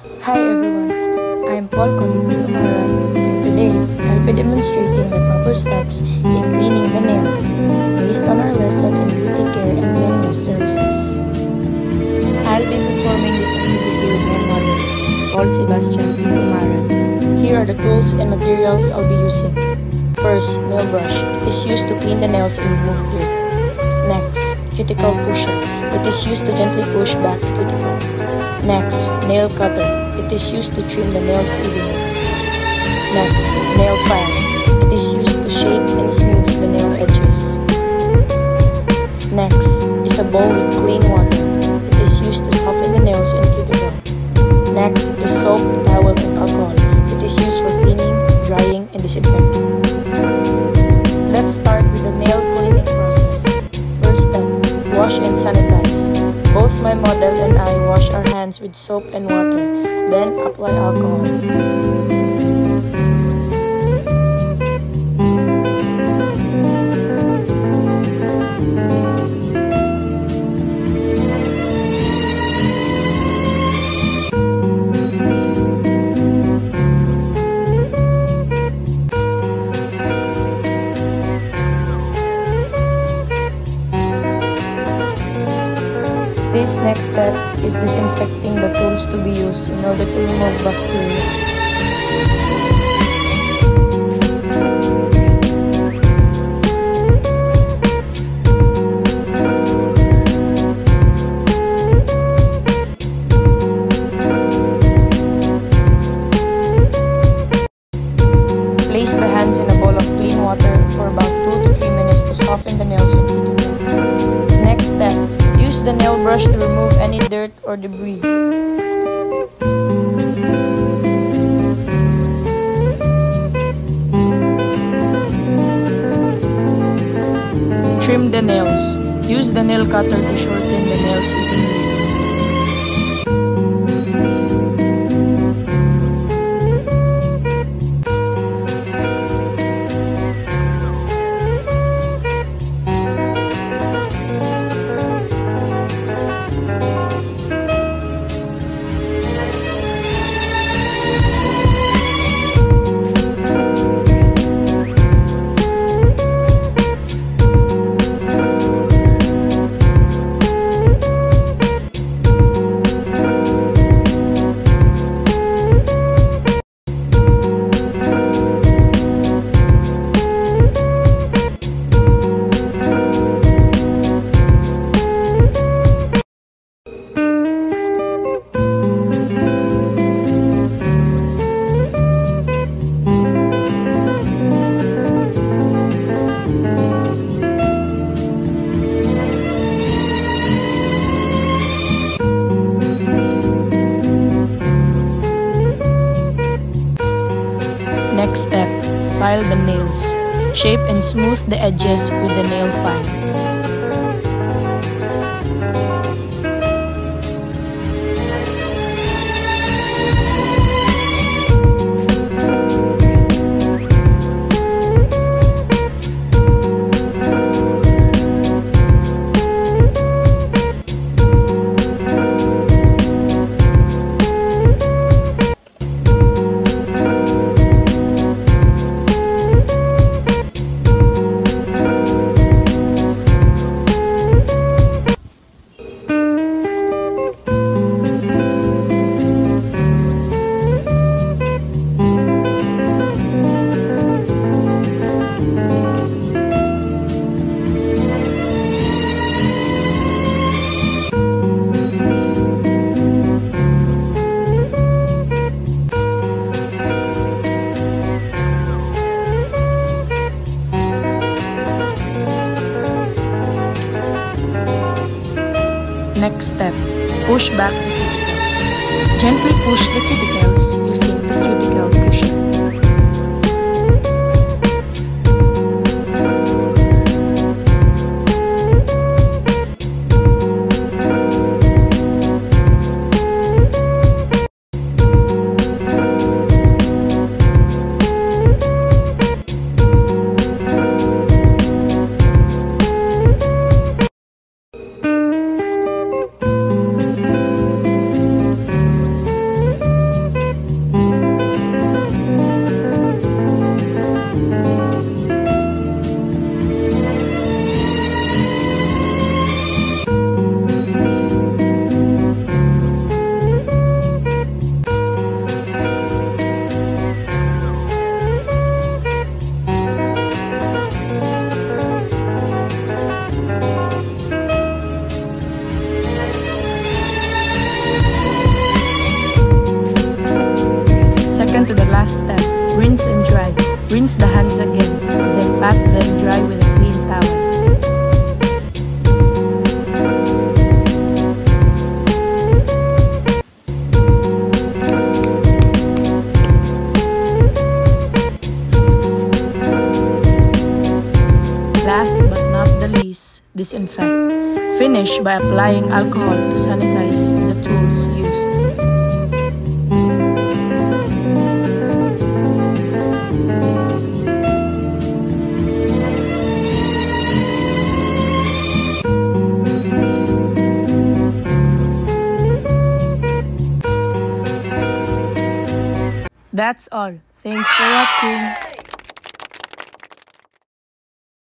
Hi everyone, I am Paul Colibi Umaran, and today I'll be demonstrating the proper steps in cleaning the nails based on our lesson in beauty care and wellness services. I'll be performing this activity with my mother, Paul Sebastian P. Umaran. Here are the tools and materials I'll be using. First, nail brush. It is used to clean the nails and remove dirt. Next, cuticle pusher. It is used to gently push back the cuticle. Next, nail cutter. It is used to trim the nails evenly. Next, nail file. It is used to shape and smooth the nail edges. Next is a bowl with clean water. It is used to soften the nails and cuticle. Next is soap, towel, and alcohol. It is used for cleaning, drying, and disinfecting. Let's start with the nail cleaning process. First step, wash and sanitize. Both my model and I wash our hands with soap and water, then apply alcohol. This next step is disinfecting the tools to be used in order to remove bacteria. Place the hands in a bowl of clean water for about 2 to 3 minutes to soften the nails and cuticle. Next step, use the nail brush to remove any dirt or debris. Trim the nails. Use the nail cutter to shorten the nails evenly. Next step, file the nails. Shape and smooth the edges with the nail file. Next step, push back the cuticles. Gently push the cuticles using the cuticle pusher. to the last step, rinse and dry. Rinse the hands again, then pat them dry with a clean towel. Last but not the least, disinfect. Finish by applying alcohol to sanitize the tools used. That's all. Thanks for watching.